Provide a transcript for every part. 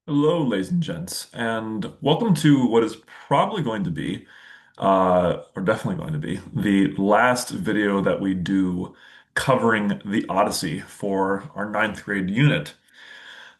Hello, ladies and gents, and welcome to what is probably going to be, or definitely going to be, the last video that we do covering the Odyssey for our ninth grade unit.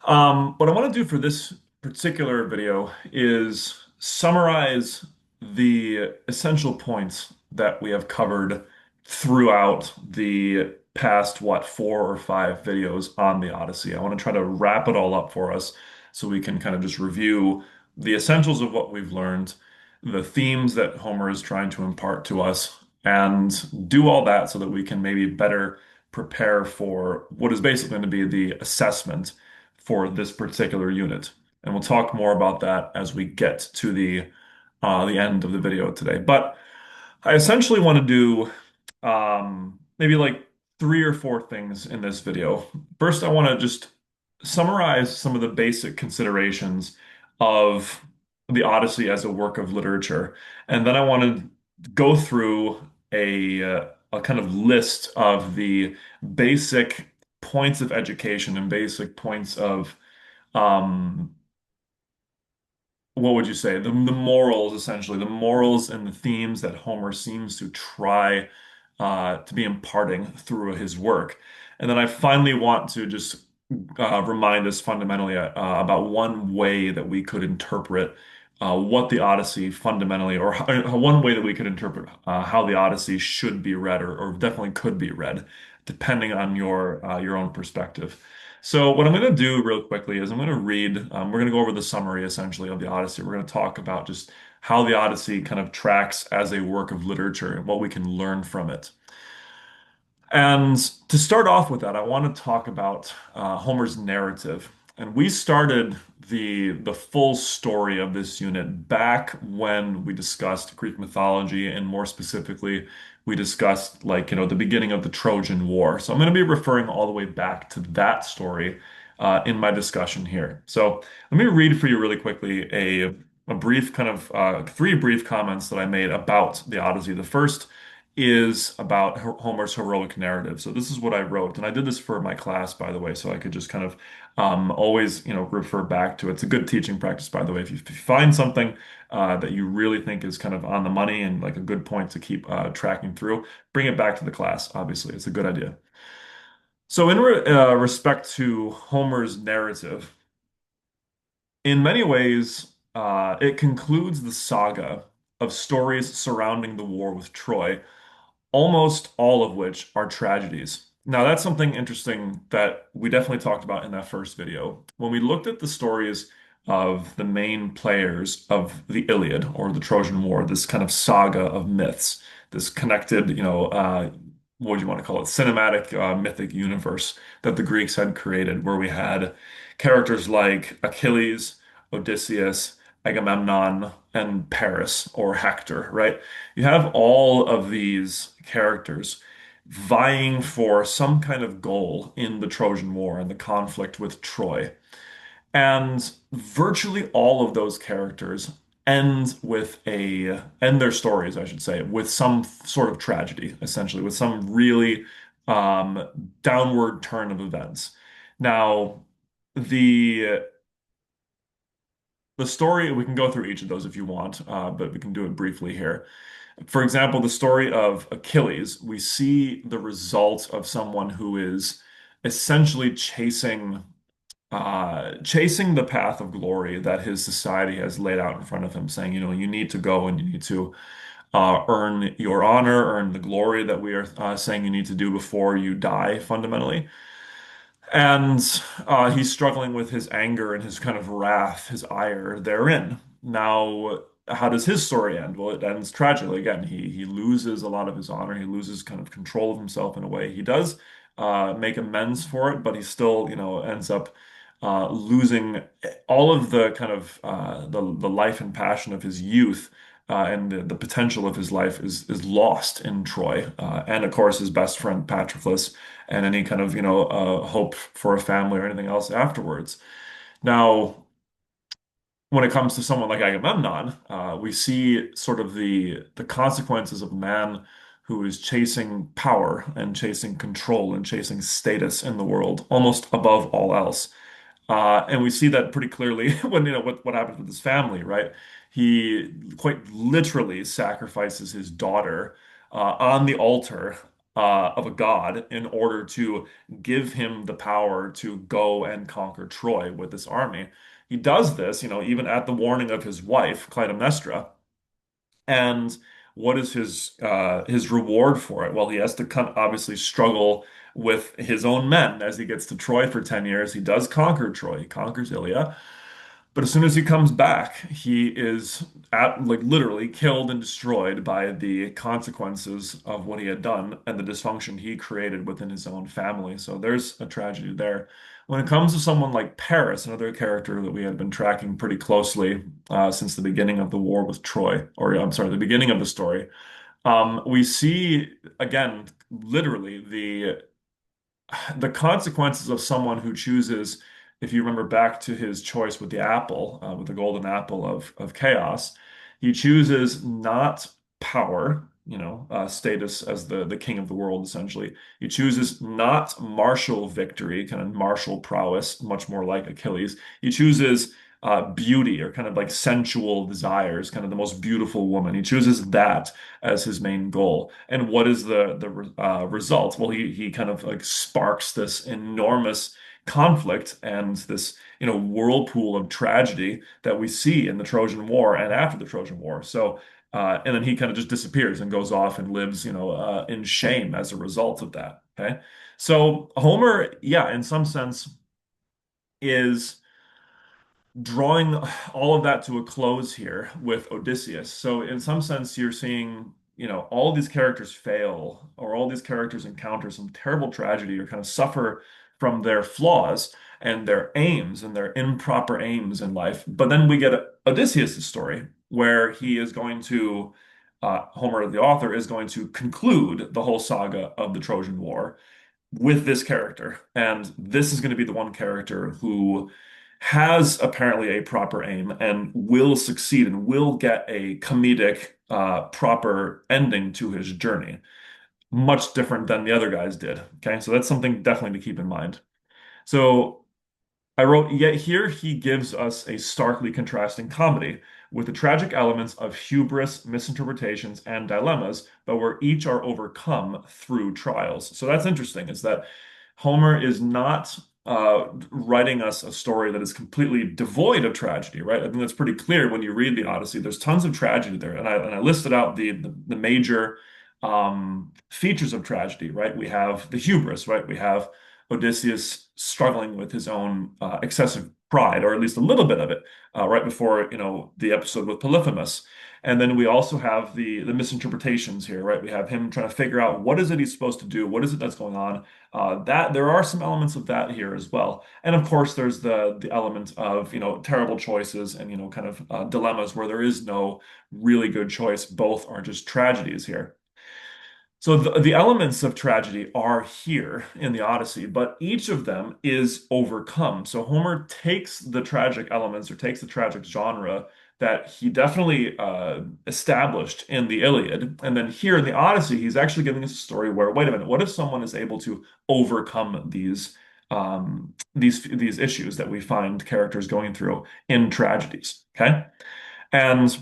What I want to do for this particular video is summarize the essential points that we have covered throughout the past, what, 4 or 5 videos on the Odyssey. I want to try to wrap it all up for us so we can kind of just review the essentials of what we've learned, the themes that Homer is trying to impart to us, and do all that so that we can maybe better prepare for what is basically going to be the assessment for this particular unit. And we'll talk more about that as we get to the end of the video today. But I essentially want to do maybe like 3 or 4 things in this video. First, I want to just summarize some of the basic considerations of the Odyssey as a work of literature, and then I want to go through a kind of list of the basic points of education and basic points of um, what would you say? The morals, essentially, the morals and the themes that Homer seems to try to be imparting through his work. And then I finally want to just remind us fundamentally about one way that we could interpret what the Odyssey fundamentally, or one way that we could interpret how the Odyssey should be read, or definitely could be read, depending on your own perspective. So what I'm going to do real quickly is I'm going to read, we're going to go over the summary essentially of the Odyssey. We're going to talk about just how the Odyssey kind of tracks as a work of literature and what we can learn from it. And to start off with that, I want to talk about Homer's narrative. And we started the full story of this unit back when we discussed Greek mythology, and more specifically, we discussed the beginning of the Trojan War. So I'm going to be referring all the way back to that story in my discussion here. So let me read for you really quickly a brief kind of 3 brief comments that I made about the Odyssey. The first is about Homer's heroic narrative. So this is what I wrote, and I did this for my class, by the way, so I could just kind of always, refer back to it. It's a good teaching practice, by the way. If you find something that you really think is kind of on the money and like a good point to keep tracking through, bring it back to the class. Obviously, it's a good idea. So, in respect to Homer's narrative, in many ways, it concludes the saga of stories surrounding the war with Troy, almost all of which are tragedies. Now, that's something interesting that we definitely talked about in that first video. When we looked at the stories of the main players of the Iliad or the Trojan War, this kind of saga of myths, this connected, what do you want to call it, cinematic, mythic universe that the Greeks had created, where we had characters like Achilles, Odysseus, Agamemnon, and Paris or Hector, right? You have all of these characters vying for some kind of goal in the Trojan War and the conflict with Troy. And virtually all of those characters end their stories, I should say, with some sort of tragedy, essentially, with some really um, downward turn of events. Now, the the story, we can go through each of those if you want, but we can do it briefly here. For example, the story of Achilles, we see the result of someone who is essentially chasing the path of glory that his society has laid out in front of him, saying, you need to go and you need to earn your honor, earn the glory that we are saying you need to do before you die, fundamentally. And he's struggling with his anger and his kind of wrath, his ire therein. Now, how does his story end? Well, it ends tragically. Again, he loses a lot of his honor. He loses kind of control of himself in a way. He does make amends for it, but he still, ends up losing all of the kind of the life and passion of his youth. And the potential of his life is lost in Troy, and of course his best friend Patroclus, and any kind of hope for a family or anything else afterwards. Now, when it comes to someone like Agamemnon, we see sort of the consequences of a man who is chasing power and chasing control and chasing status in the world almost above all else. And we see that pretty clearly when, what happens with his family, right? He quite literally sacrifices his daughter on the altar of a god in order to give him the power to go and conquer Troy with this army. He does this, even at the warning of his wife, Clytemnestra. And what is his reward for it? Well, he has to obviously struggle with his own men as he gets to Troy for 10 years. He does conquer Troy, he conquers Ilia. But as soon as he comes back, he is like literally killed and destroyed by the consequences of what he had done and the dysfunction he created within his own family. So there's a tragedy there. When it comes to someone like Paris, another character that we had been tracking pretty closely since the beginning of the war with Troy, or I'm sorry, the beginning of the story, we see again literally the consequences of someone who chooses, if you remember back to his choice with the apple, with the golden apple of chaos, he chooses not power, status as the king of the world, essentially. He chooses not martial victory, kind of martial prowess, much more like Achilles. He chooses beauty or kind of like sensual desires, kind of the most beautiful woman. He chooses that as his main goal. And what is the result? Well, he kind of like sparks this enormous conflict and this whirlpool of tragedy that we see in the Trojan War and after the Trojan War. So and then he kind of just disappears and goes off and lives in shame as a result of that. Okay, so Homer, yeah, in some sense is drawing all of that to a close here with Odysseus. So in some sense, you're seeing, all these characters fail, or all these characters encounter some terrible tragedy, or kind of suffer from their flaws and their aims and their improper aims in life. But then we get Odysseus' story, where he is going to, Homer, the author, is going to conclude the whole saga of the Trojan War with this character. And this is going to be the one character who has apparently a proper aim and will succeed and will get a comedic, proper ending to his journey. Much different than the other guys did. Okay, so that's something definitely to keep in mind. So I wrote, yet here he gives us a starkly contrasting comedy with the tragic elements of hubris, misinterpretations, and dilemmas, but where each are overcome through trials. So that's interesting, is that Homer is not writing us a story that is completely devoid of tragedy, right? I think that's pretty clear when you read the Odyssey. There's tons of tragedy there, and I listed out the major features of tragedy, right? We have the hubris, right? We have Odysseus struggling with his own excessive pride, or at least a little bit of it, right before the episode with Polyphemus. And then we also have the misinterpretations here, right? We have him trying to figure out what is it he's supposed to do, what is it that's going on. That there are some elements of that here as well, and of course there's the element of terrible choices and kind of dilemmas where there is no really good choice. Both are just tragedies here. So the elements of tragedy are here in the Odyssey, but each of them is overcome. So Homer takes the tragic elements or takes the tragic genre that he definitely established in the Iliad, and then here in the Odyssey, he's actually giving us a story where, wait a minute, what if someone is able to overcome these issues that we find characters going through in tragedies? Okay, and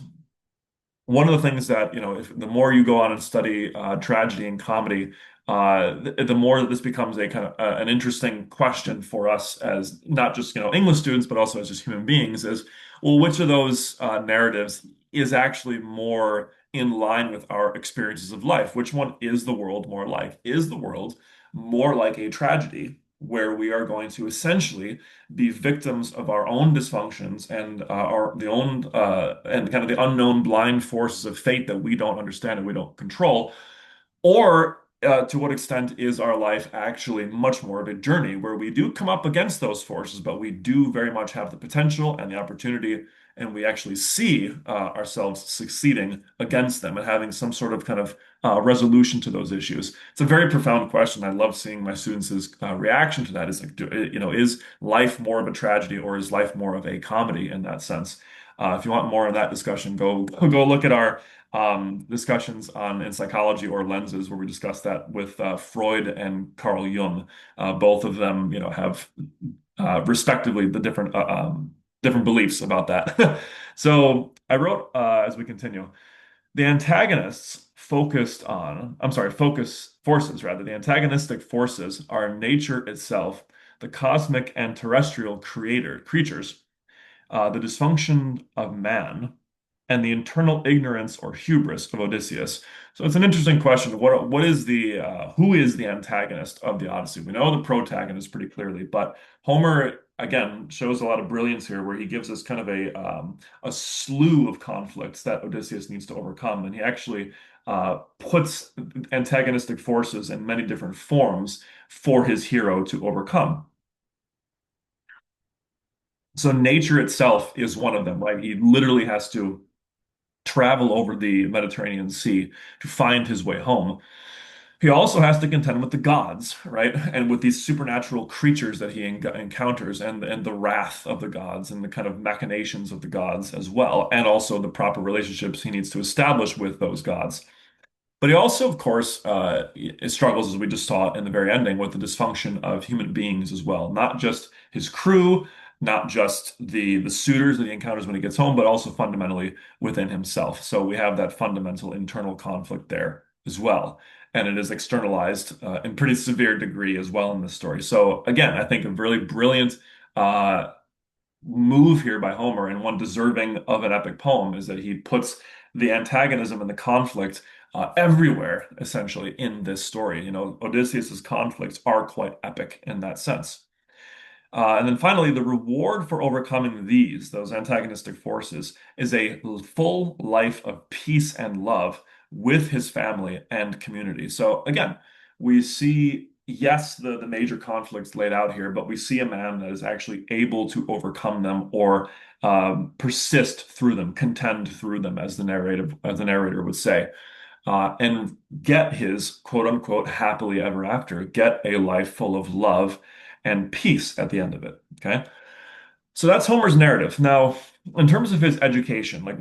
one of the things that, if the more you go on and study tragedy and comedy, the more that this becomes a kind of an interesting question for us as not just, English students, but also as just human beings is, well, which of those narratives is actually more in line with our experiences of life? Which one is the world more like? Is the world more like a tragedy where we are going to essentially be victims of our own dysfunctions and our the own and kind of the unknown blind forces of fate that we don't understand and we don't control? Or to what extent is our life actually much more of a journey where we do come up against those forces, but we do very much have the potential and the opportunity, and we actually see ourselves succeeding against them and having some sort of kind of resolution to those issues? It's a very profound question. I love seeing my students' reaction to that. Is like, is life more of a tragedy or is life more of a comedy in that sense? If you want more of that discussion, go look at our discussions on in psychology or lenses, where we discuss that with Freud and Carl Jung. Both of them, have respectively, the different beliefs about that. So I wrote, as we continue, the antagonists focused on, I'm sorry, focus forces rather, the antagonistic forces are nature itself, the cosmic and terrestrial creatures, the dysfunction of man, and the internal ignorance or hubris of Odysseus. So it's an interesting question. What is the who is the antagonist of the Odyssey? We know the protagonist pretty clearly, but Homer again shows a lot of brilliance here, where he gives us kind of a slew of conflicts that Odysseus needs to overcome, and he actually puts antagonistic forces in many different forms for his hero to overcome. So nature itself is one of them, right? He literally has to travel over the Mediterranean Sea to find his way home. He also has to contend with the gods, right? And with these supernatural creatures that he encounters, and the wrath of the gods and the kind of machinations of the gods as well, and also the proper relationships he needs to establish with those gods. But he also, of course, struggles, as we just saw in the very ending, with the dysfunction of human beings as well. Not just his crew, not just the suitors that he encounters when he gets home, but also fundamentally within himself. So we have that fundamental internal conflict there as well. And it is externalized in pretty severe degree as well in this story. So again, I think a really brilliant uh, move here by Homer, and one deserving of an epic poem, is that he puts the antagonism and the conflict everywhere, essentially, in this story. You know, Odysseus's conflicts are quite epic in that sense. And then finally, the reward for overcoming those antagonistic forces, is a full life of peace and love with his family and community. So again, we see, yes, the major conflicts laid out here, but we see a man that is actually able to overcome them, or persist through them, contend through them, as the narrator would say, and get his quote unquote happily ever after, get a life full of love and peace at the end of it. Okay. So that's Homer's narrative. Now, in terms of his education, like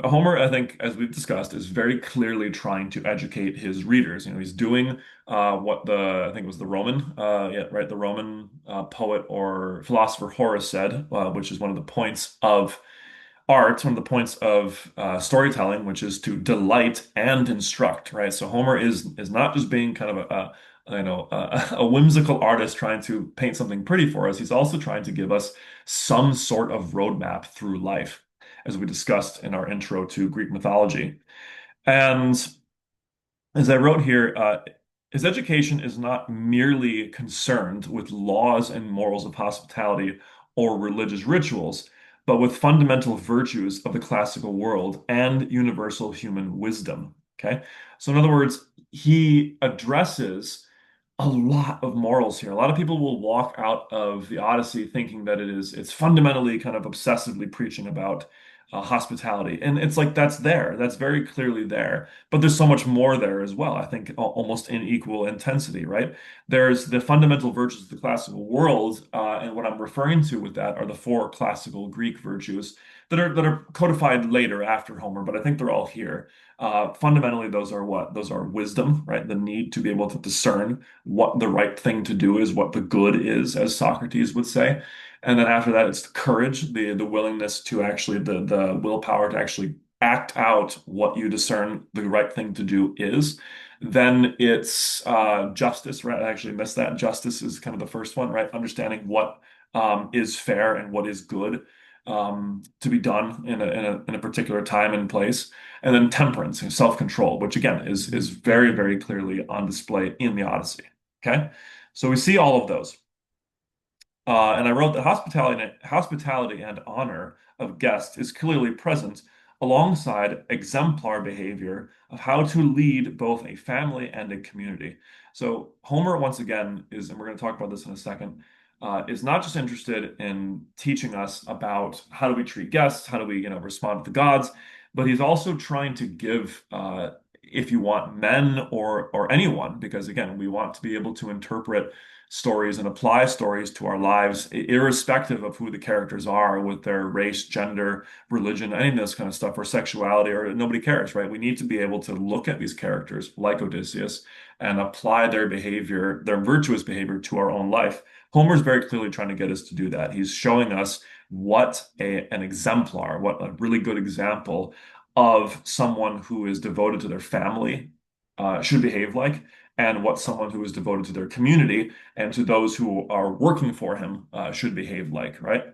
Homer, I think, as we've discussed, is very clearly trying to educate his readers. You know, he's doing what I think it was the Roman, yeah, right, the Roman poet or philosopher Horace said, which is one of the points of art, one of the points of storytelling, which is to delight and instruct, right? So Homer is not just being kind of a whimsical artist trying to paint something pretty for us. He's also trying to give us some sort of roadmap through life, as we discussed in our intro to Greek mythology. And as I wrote here, his education is not merely concerned with laws and morals of hospitality or religious rituals, but with fundamental virtues of the classical world and universal human wisdom. Okay. So, in other words, he addresses a lot of morals here. A lot of people will walk out of the Odyssey thinking that it's fundamentally kind of obsessively preaching about hospitality. And it's like that's very clearly there. But there's so much more there as well, I think, almost in equal intensity, right? There's the fundamental virtues of the classical world, and what I'm referring to with that are the four classical Greek virtues that are codified later after Homer, but I think they're all here. Fundamentally, those are what? Those are wisdom, right? The need to be able to discern what the right thing to do is, what the good is, as Socrates would say. And then after that, it's the courage, the willingness to actually, the willpower to actually act out what you discern the right thing to do is. Then it's justice, right? I actually missed that. Justice is kind of the first one, right? Understanding what is fair and what is good to be done in a particular time and place. And then temperance and self-control, which again is very, very clearly on display in the Odyssey. Okay. So we see all of those. And I wrote that hospitality and honor of guests is clearly present alongside exemplar behavior of how to lead both a family and a community. So Homer, once again, and we're going to talk about this in a second, is not just interested in teaching us about how do we treat guests, how do we, respond to the gods, but he's also trying to give, if you want, men or anyone, because again, we want to be able to interpret stories and apply stories to our lives, irrespective of who the characters are, with their race, gender, religion, any of this kind of stuff, or sexuality, or nobody cares, right? We need to be able to look at these characters like Odysseus and apply their behavior, their virtuous behavior, to our own life, Homer's very clearly trying to get us to do that. He's showing us what an exemplar, what a really good example of someone who is devoted to their family should behave like, and what someone who is devoted to their community and to those who are working for him should behave like, right?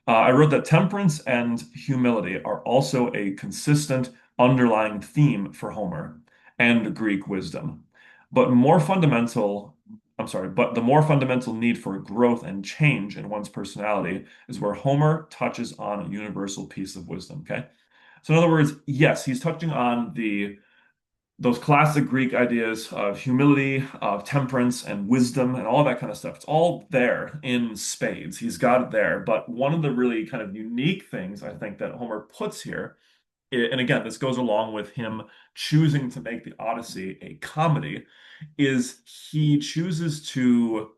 I wrote that temperance and humility are also a consistent underlying theme for Homer and Greek wisdom. But more fundamental, but the more fundamental need for growth and change in one's personality is where Homer touches on a universal piece of wisdom, okay? So in other words, yes, he's touching on the those classic Greek ideas of humility, of temperance, and wisdom, and all that kind of stuff. It's all there in spades. He's got it there. But one of the really kind of unique things I think that Homer puts here, and again, this goes along with him choosing to make the Odyssey a comedy, is he chooses to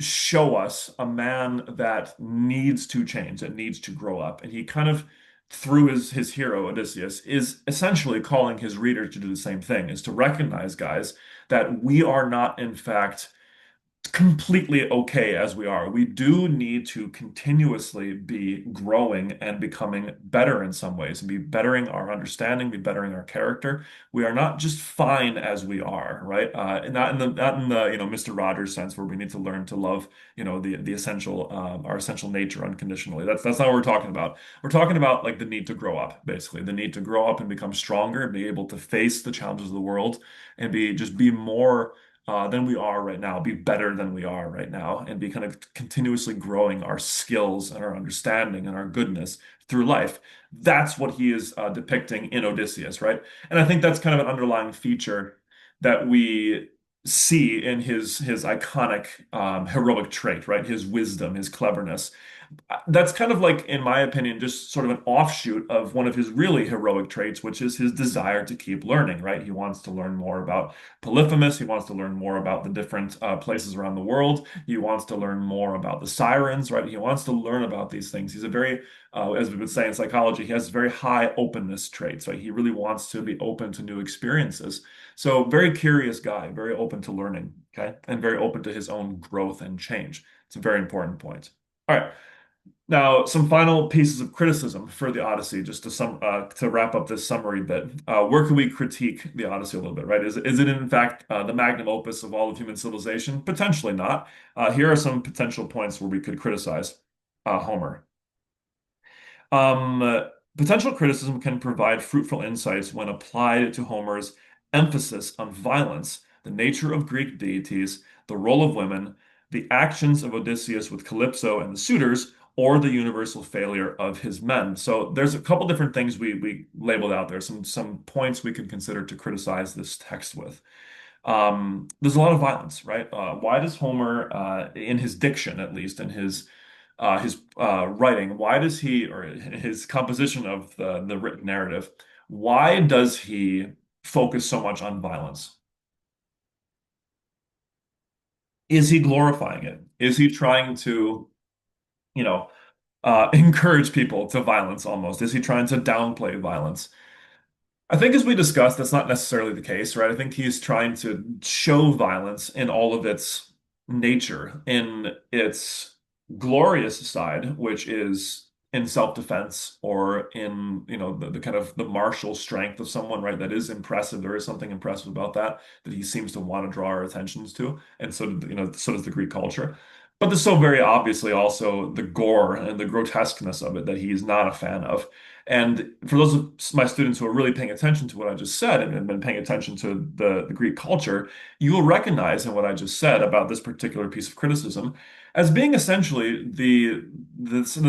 show us a man that needs to change, that needs to grow up. And he kind of, through his hero, Odysseus, is essentially calling his reader to do the same thing, is to recognize, guys, that we are not, in fact, completely okay as we are. We do need to continuously be growing and becoming better in some ways, and be bettering our understanding, be bettering our character. We are not just fine as we are, right? And not in the Mr. Rogers sense where we need to learn to love the essential our essential nature unconditionally. That's not what we're talking about. We're talking about like the need to grow up, basically the need to grow up and become stronger, and be able to face the challenges of the world, and be more than we are right now, be better than we are right now, and be kind of continuously growing our skills and our understanding and our goodness through life. That's what he is depicting in Odysseus, right? And I think that's kind of an underlying feature that we see in his iconic heroic trait, right? His wisdom, his cleverness. That's kind of like, in my opinion, just sort of an offshoot of one of his really heroic traits, which is his desire to keep learning, right? He wants to learn more about Polyphemus. He wants to learn more about the different places around the world. He wants to learn more about the sirens, right? He wants to learn about these things. He's a very, as we would say in psychology, he has very high openness traits, right? He really wants to be open to new experiences. So very curious guy, very open to learning, okay? And very open to his own growth and change. It's a very important point. All right. Now, some final pieces of criticism for the Odyssey, just to wrap up this summary bit. Where can we critique the Odyssey a little bit, right? Is it in fact the magnum opus of all of human civilization? Potentially not. Here are some potential points where we could criticize Homer. Um, Potential criticism can provide fruitful insights when applied to Homer's emphasis on violence, the nature of Greek deities, the role of women, the actions of Odysseus with Calypso and the suitors, or the universal failure of his men. So there's a couple different things we labeled out there, some points we can consider to criticize this text with. There's a lot of violence, right? Why does Homer, in his diction at least, in his writing, why does he, or his composition of the written narrative, why does he focus so much on violence? Is he glorifying it? Is he trying to, you know, encourage people to violence almost? Is he trying to downplay violence? I think, as we discussed, that's not necessarily the case, right? I think he's trying to show violence in all of its nature, in its glorious side, which is in self-defense, or in, the kind of the martial strength of someone, right? That is impressive. There is something impressive about that he seems to want to draw our attentions to. And so does the Greek culture. But there's so very obviously also the gore and the grotesqueness of it that he's not a fan of. And for those of my students who are really paying attention to what I just said, and have been paying attention to the Greek culture, you will recognize in what I just said about this particular piece of criticism as being essentially the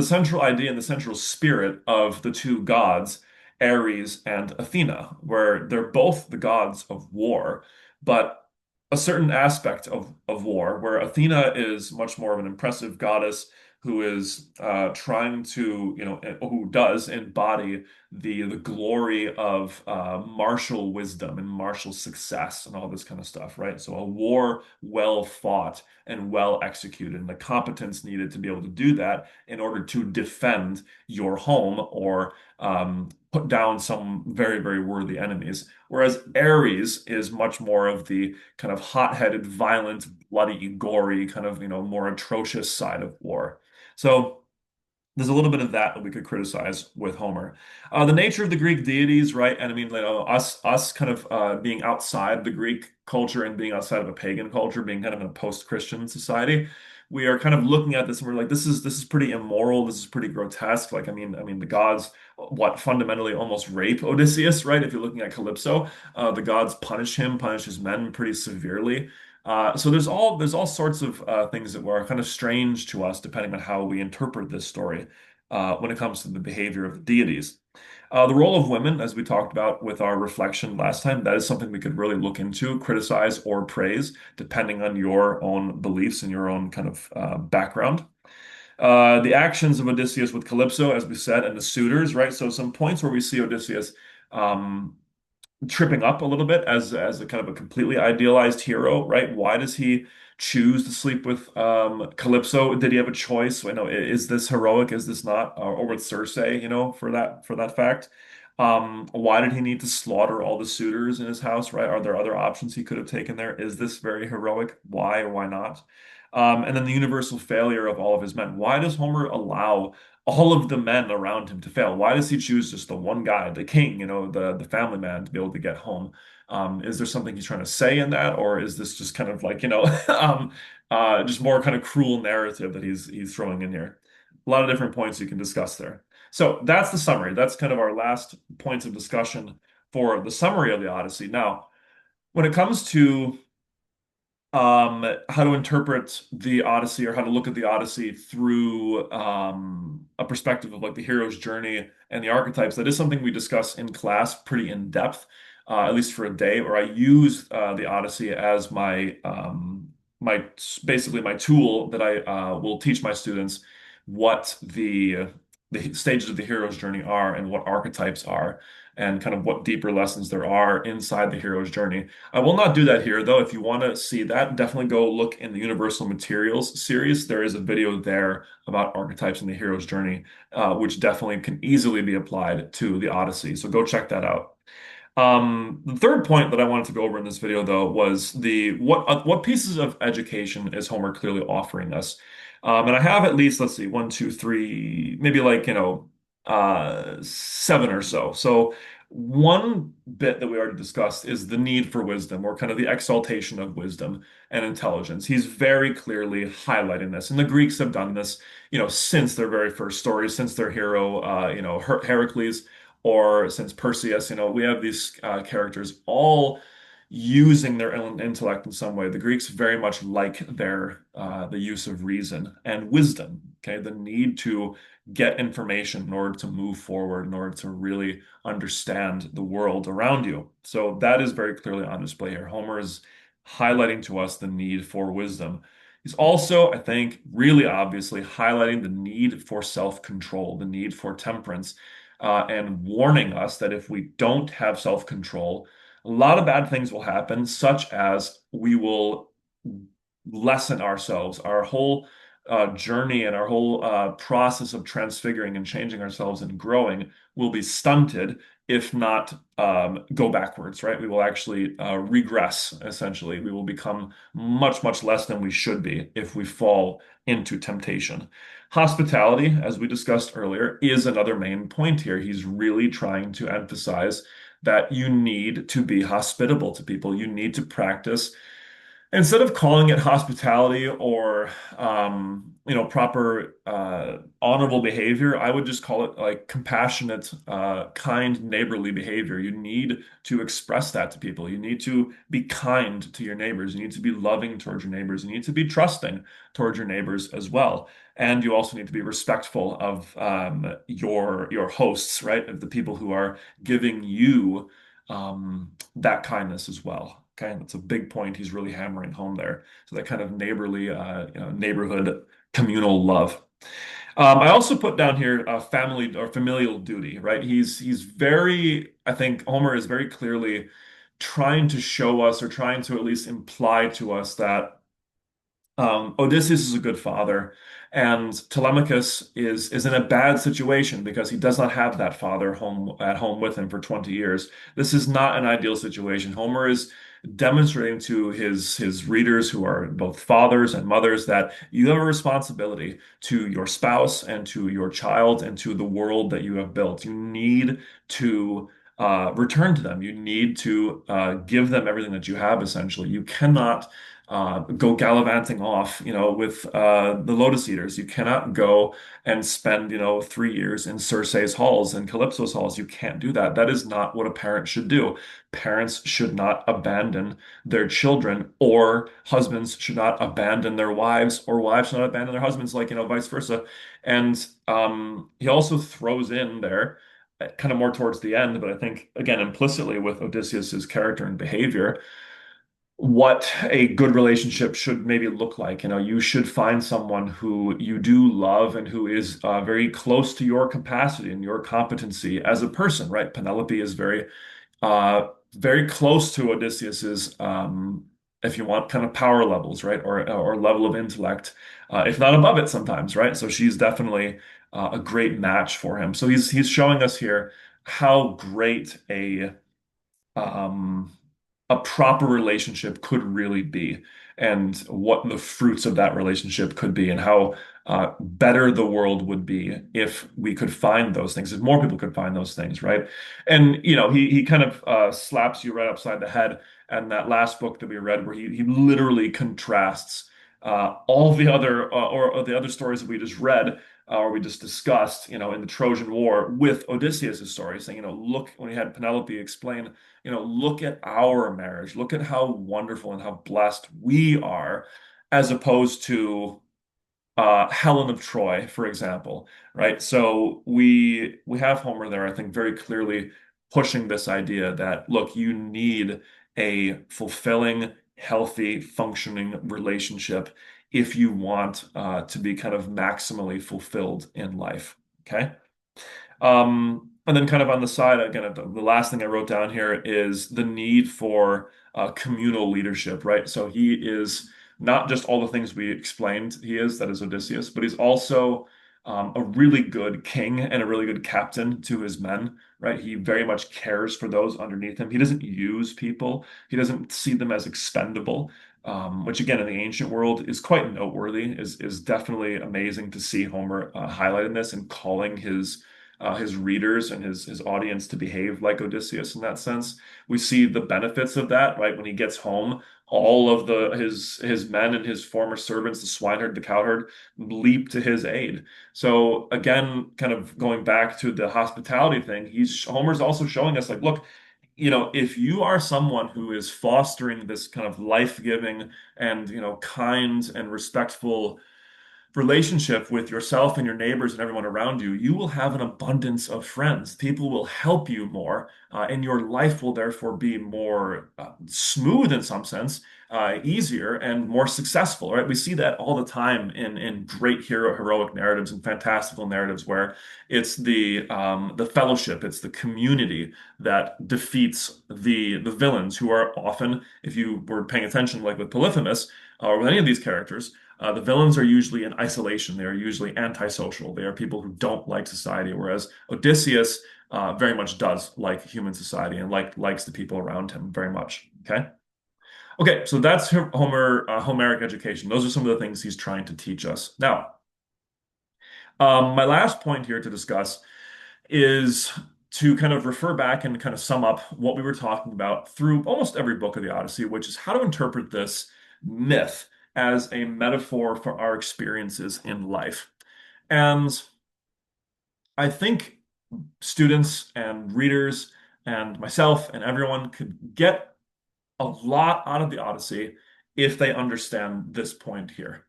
central idea and the central spirit of the two gods, Ares and Athena, where they're both the gods of war, but a certain aspect of war, where Athena is much more of an impressive goddess who is trying to, who does embody the glory of martial wisdom and martial success and all this kind of stuff, right? So a war well fought and well executed, and the competence needed to be able to do that in order to defend your home or put down some very, very worthy enemies. Whereas Ares is much more of the kind of hot-headed, violent, bloody, gory, kind of, more atrocious side of war. So there's a little bit of that we could criticize with Homer. The nature of the Greek deities, right? And I mean, us kind of being outside the Greek culture and being outside of a pagan culture, being kind of in a post-Christian society, we are kind of looking at this and we're like, this is pretty immoral. This is pretty grotesque. Like, I mean, the gods, what fundamentally almost rape Odysseus, right? If you're looking at Calypso, the gods punish his men pretty severely. So there's all sorts of things that were kind of strange to us, depending on how we interpret this story when it comes to the behavior of the deities. The role of women, as we talked about with our reflection last time, that is something we could really look into, criticize or praise, depending on your own beliefs and your own kind of background. The actions of Odysseus with Calypso, as we said, and the suitors, right? So some points where we see Odysseus um, tripping up a little bit as a kind of a completely idealized hero, right? Why does he choose to sleep with Calypso? Did he have a choice? Is this heroic? Is this not? Or with Circe, for that fact. Why did he need to slaughter all the suitors in his house, right? Are there other options he could have taken there? Is this very heroic? Why or why not? And then the universal failure of all of his men. Why does Homer allow all of the men around him to fail? Why does he choose just the one guy, the king, the family man, to be able to get home? Is there something he's trying to say in that, or is this just kind of like, just more kind of cruel narrative that he's throwing in here? A lot of different points you can discuss there. So that's the summary. That's kind of our last points of discussion for the summary of the Odyssey. Now, when it comes to how to interpret the Odyssey or how to look at the Odyssey through a perspective of like the hero's journey and the archetypes. That is something we discuss in class pretty in depth, at least for a day, or I use the Odyssey as my basically my tool that I will teach my students what the stages of the hero's journey are and what archetypes are and kind of what deeper lessons there are inside the hero's journey. I will not do that here, though. If you want to see that, definitely go look in the Universal Materials series. There is a video there about archetypes in the hero's journey, which definitely can easily be applied to the Odyssey. So go check that out. The third point that I wanted to go over in this video, though, was the what pieces of education is Homer clearly offering us? And I have at least, let's see, one, two, three, maybe like, seven or so. So one bit that we already discussed is the need for wisdom, or kind of the exaltation of wisdom and intelligence. He's very clearly highlighting this, and the Greeks have done this, since their very first story, since their hero, Heracles, or since Perseus. We have these characters all using their own intellect in some way. The Greeks very much like the use of reason and wisdom. Okay, the need to get information in order to move forward, in order to really understand the world around you. So that is very clearly on display here. Homer is highlighting to us the need for wisdom. He's also, I think, really obviously highlighting the need for self-control, the need for temperance, and warning us that if we don't have self-control, a lot of bad things will happen, such as we will lessen ourselves. Our whole journey and our whole process of transfiguring and changing ourselves and growing will be stunted, if not go backwards, right? We will actually regress, essentially. We will become much, much less than we should be if we fall into temptation. Hospitality, as we discussed earlier, is another main point here. He's really trying to emphasize that you need to be hospitable to people. You need to practice. Instead of calling it hospitality or proper honorable behavior, I would just call it like compassionate, kind, neighborly behavior. You need to express that to people. You need to be kind to your neighbors. You need to be loving towards your neighbors. You need to be trusting towards your neighbors as well. And you also need to be respectful of your hosts, right? Of the people who are giving you that kindness as well. Okay, that's a big point he's really hammering home there. So that kind of neighborly, neighborhood communal love. I also put down here family or familial duty, right? He's very, I think Homer is very clearly trying to show us or trying to at least imply to us that Odysseus is a good father, and Telemachus is in a bad situation because he does not have that father home at home with him for 20 years. This is not an ideal situation. Homer is demonstrating to his readers, who are both fathers and mothers, that you have a responsibility to your spouse and to your child and to the world that you have built. You need to return to them. You need to give them everything that you have, essentially. You cannot go gallivanting off, with the Lotus Eaters. You cannot go and spend, 3 years in Circe's halls and Calypso's halls. You can't do that. That is not what a parent should do. Parents should not abandon their children, or husbands should not abandon their wives, or wives should not abandon their husbands, like, vice versa. And he also throws in there, kind of more towards the end, but I think, again, implicitly with Odysseus's character and behavior, what a good relationship should maybe look like. You should find someone who you do love and who is very close to your capacity and your competency as a person, right? Penelope is very close to Odysseus's, if you want, kind of power levels, right? Or level of intellect, if not above it sometimes, right? So she's definitely a great match for him. So he's showing us here how great um, a proper relationship could really be, and what the fruits of that relationship could be, and how better the world would be if we could find those things, if more people could find those things, right? And he kind of slaps you right upside the head. And that last book that we read, where he literally contrasts all the other or the other stories that we just read, or we just discussed, in the Trojan War, with Odysseus' story, saying, look, when he had Penelope explain, look at our marriage. Look at how wonderful and how blessed we are, as opposed to Helen of Troy, for example, right? So we have Homer there, I think, very clearly pushing this idea that, look, you need a fulfilling, healthy, functioning relationship if you want to be kind of maximally fulfilled in life. Okay. And then kind of on the side, again, the last thing I wrote down here is the need for communal leadership, right? So he is not just all the things we explained that is Odysseus, but he's also a really good king and a really good captain to his men, right? He very much cares for those underneath him. He doesn't use people. He doesn't see them as expendable, which again, in the ancient world is quite noteworthy, is definitely amazing to see Homer highlighting this and calling his readers and his audience to behave like Odysseus in that sense. We see the benefits of that, right? When he gets home, all of his men and his former servants, the swineherd, the cowherd, leap to his aid. So again, kind of going back to the hospitality thing, Homer's also showing us, like, look, if you are someone who is fostering this kind of life-giving and, kind and respectful relationship with yourself and your neighbors and everyone around you, you will have an abundance of friends. People will help you more, and your life will therefore be more smooth in some sense, easier and more successful. Right? We see that all the time in great heroic narratives and fantastical narratives, where it's the fellowship, it's the community that defeats the villains, who are often, if you were paying attention, like with Polyphemus or with any of these characters. The villains are usually in isolation. They are usually antisocial. They are people who don't like society, whereas Odysseus very much does like human society and likes the people around him very much. Okay. Okay, so that's Homeric education. Those are some of the things he's trying to teach us. Now, my last point here to discuss is to kind of refer back and kind of sum up what we were talking about through almost every book of the Odyssey, which is how to interpret this myth as a metaphor for our experiences in life. And I think students and readers and myself and everyone could get a lot out of the Odyssey if they understand this point here,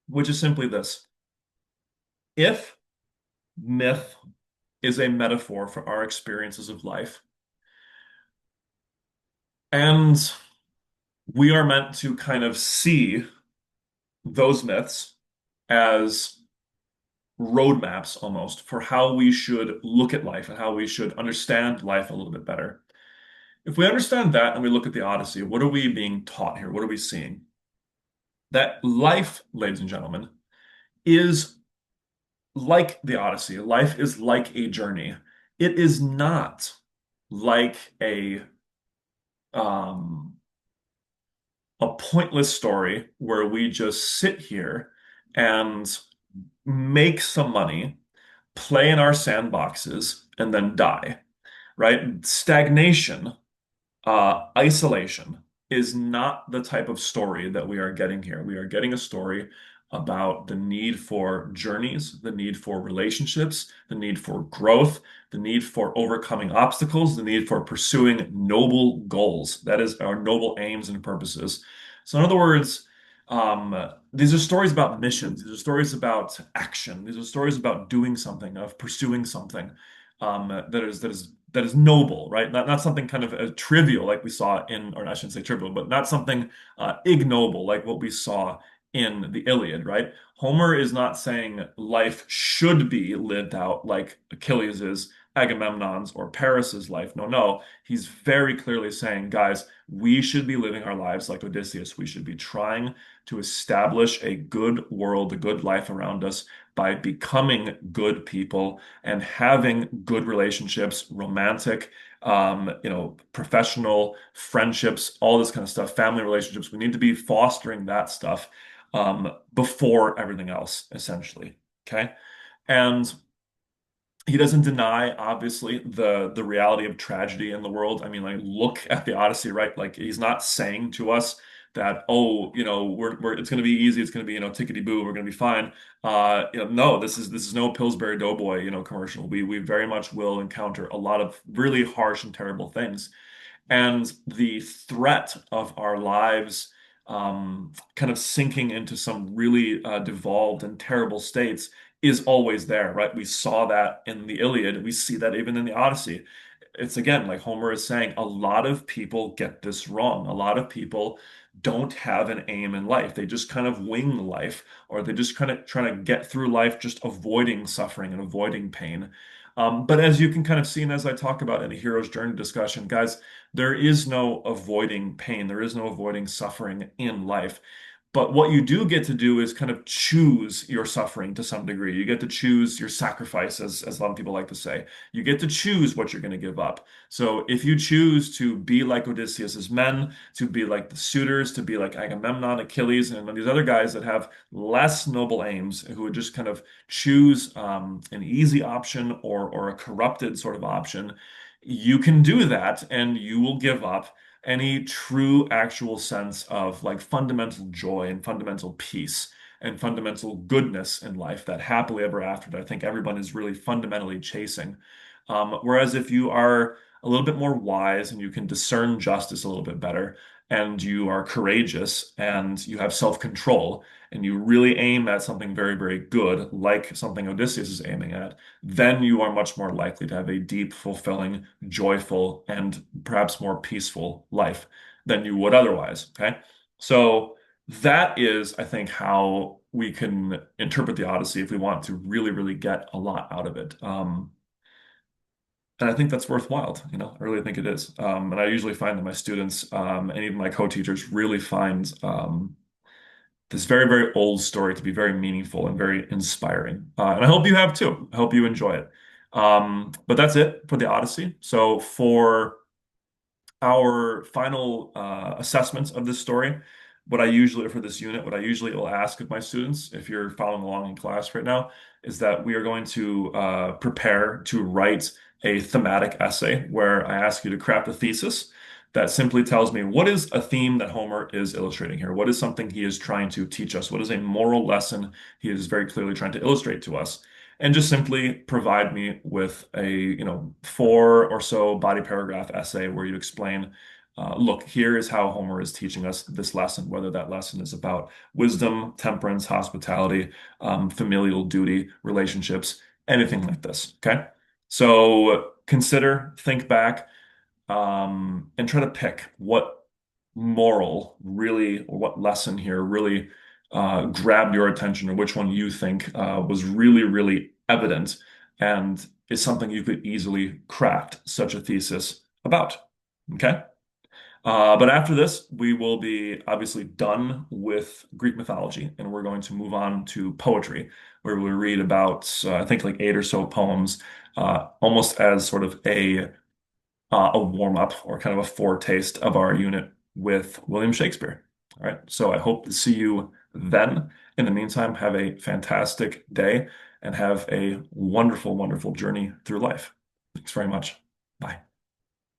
which is simply this. If myth is a metaphor for our experiences of life, and we are meant to kind of see those myths as roadmaps almost for how we should look at life and how we should understand life a little bit better. If we understand that and we look at the Odyssey, what are we being taught here? What are we seeing? That life, ladies and gentlemen, is like the Odyssey. Life is like a journey. It is not like um, a pointless story where we just sit here and make some money, play in our sandboxes, and then die, right? Stagnation, isolation is not the type of story that we are getting here. We are getting a story about the need for journeys, the need for relationships, the need for growth, the need for overcoming obstacles, the need for pursuing noble goals. That is our noble aims and purposes. So, in other words, these are stories about missions. These are stories about action. These are stories about doing something, of pursuing something that is noble, right? Not something kind of trivial like we saw in, or I shouldn't say trivial, but not something ignoble like what we saw in the Iliad, right? Homer is not saying life should be lived out like Achilles's, Agamemnon's, or Paris's life. No, no. He's very clearly saying, guys, we should be living our lives like Odysseus. We should be trying to establish a good world, a good life around us by becoming good people and having good relationships, romantic, professional friendships, all this kind of stuff, family relationships. We need to be fostering that stuff before everything else, essentially. Okay. And he doesn't deny, obviously, the reality of tragedy in the world. I mean, like, look at the Odyssey, right? Like, he's not saying to us that, oh, we're it's going to be easy. It's going to be, tickety boo. We're going to be fine. No, this is no Pillsbury Doughboy, commercial. We very much will encounter a lot of really harsh and terrible things. And the threat of our lives kind of sinking into some really devolved and terrible states is always there, right? We saw that in the Iliad. We see that even in the Odyssey. It's again, like Homer is saying, a lot of people get this wrong. A lot of people don't have an aim in life. They just kind of wing life, or they just kind of trying to get through life just avoiding suffering and avoiding pain. But as you can kind of see, and as I talk about in the hero's journey discussion, guys, there is no avoiding pain. There is no avoiding suffering in life. But what you do get to do is kind of choose your suffering to some degree. You get to choose your sacrifice, as a lot of people like to say. You get to choose what you're going to give up. So if you choose to be like Odysseus's men, to be like the suitors, to be like Agamemnon, Achilles, and these other guys that have less noble aims, who would just kind of choose an easy option or a corrupted sort of option, you can do that and you will give up any true actual sense of like fundamental joy and fundamental peace and fundamental goodness in life, that happily ever after that I think everyone is really fundamentally chasing. Whereas if you are a little bit more wise and you can discern justice a little bit better, and you are courageous and you have self-control and you really aim at something very, very good, like something Odysseus is aiming at, then you are much more likely to have a deep, fulfilling, joyful, and perhaps more peaceful life than you would otherwise. Okay. So that is, I think, how we can interpret the Odyssey if we want to really, really get a lot out of it. And I think that's worthwhile. I really think it is. And I usually find that my students and even my co-teachers really find this very, very old story to be very meaningful and very inspiring. And I hope you have too. I hope you enjoy it. But that's it for the Odyssey. So for our final assessments of this story, for this unit, what I usually will ask of my students, if you're following along in class right now, is that we are going to prepare to write a thematic essay where I ask you to craft a thesis that simply tells me what is a theme that Homer is illustrating here? What is something he is trying to teach us? What is a moral lesson he is very clearly trying to illustrate to us? And just simply provide me with a, 4 or so body paragraph essay where you explain, look, here is how Homer is teaching us this lesson, whether that lesson is about wisdom, temperance, hospitality, familial duty, relationships, anything like this. Okay. So consider, think back, and try to pick what moral really, or what lesson here really grabbed your attention, or which one you think was really, really evident and is something you could easily craft such a thesis about. Okay? But after this, we will be obviously done with Greek mythology, and we're going to move on to poetry, where we read about, I think, like eight or so poems, almost as sort of a warm up or kind of a foretaste of our unit with William Shakespeare. All right. So I hope to see you then. In the meantime, have a fantastic day and have a wonderful, wonderful journey through life. Thanks very much. Bye.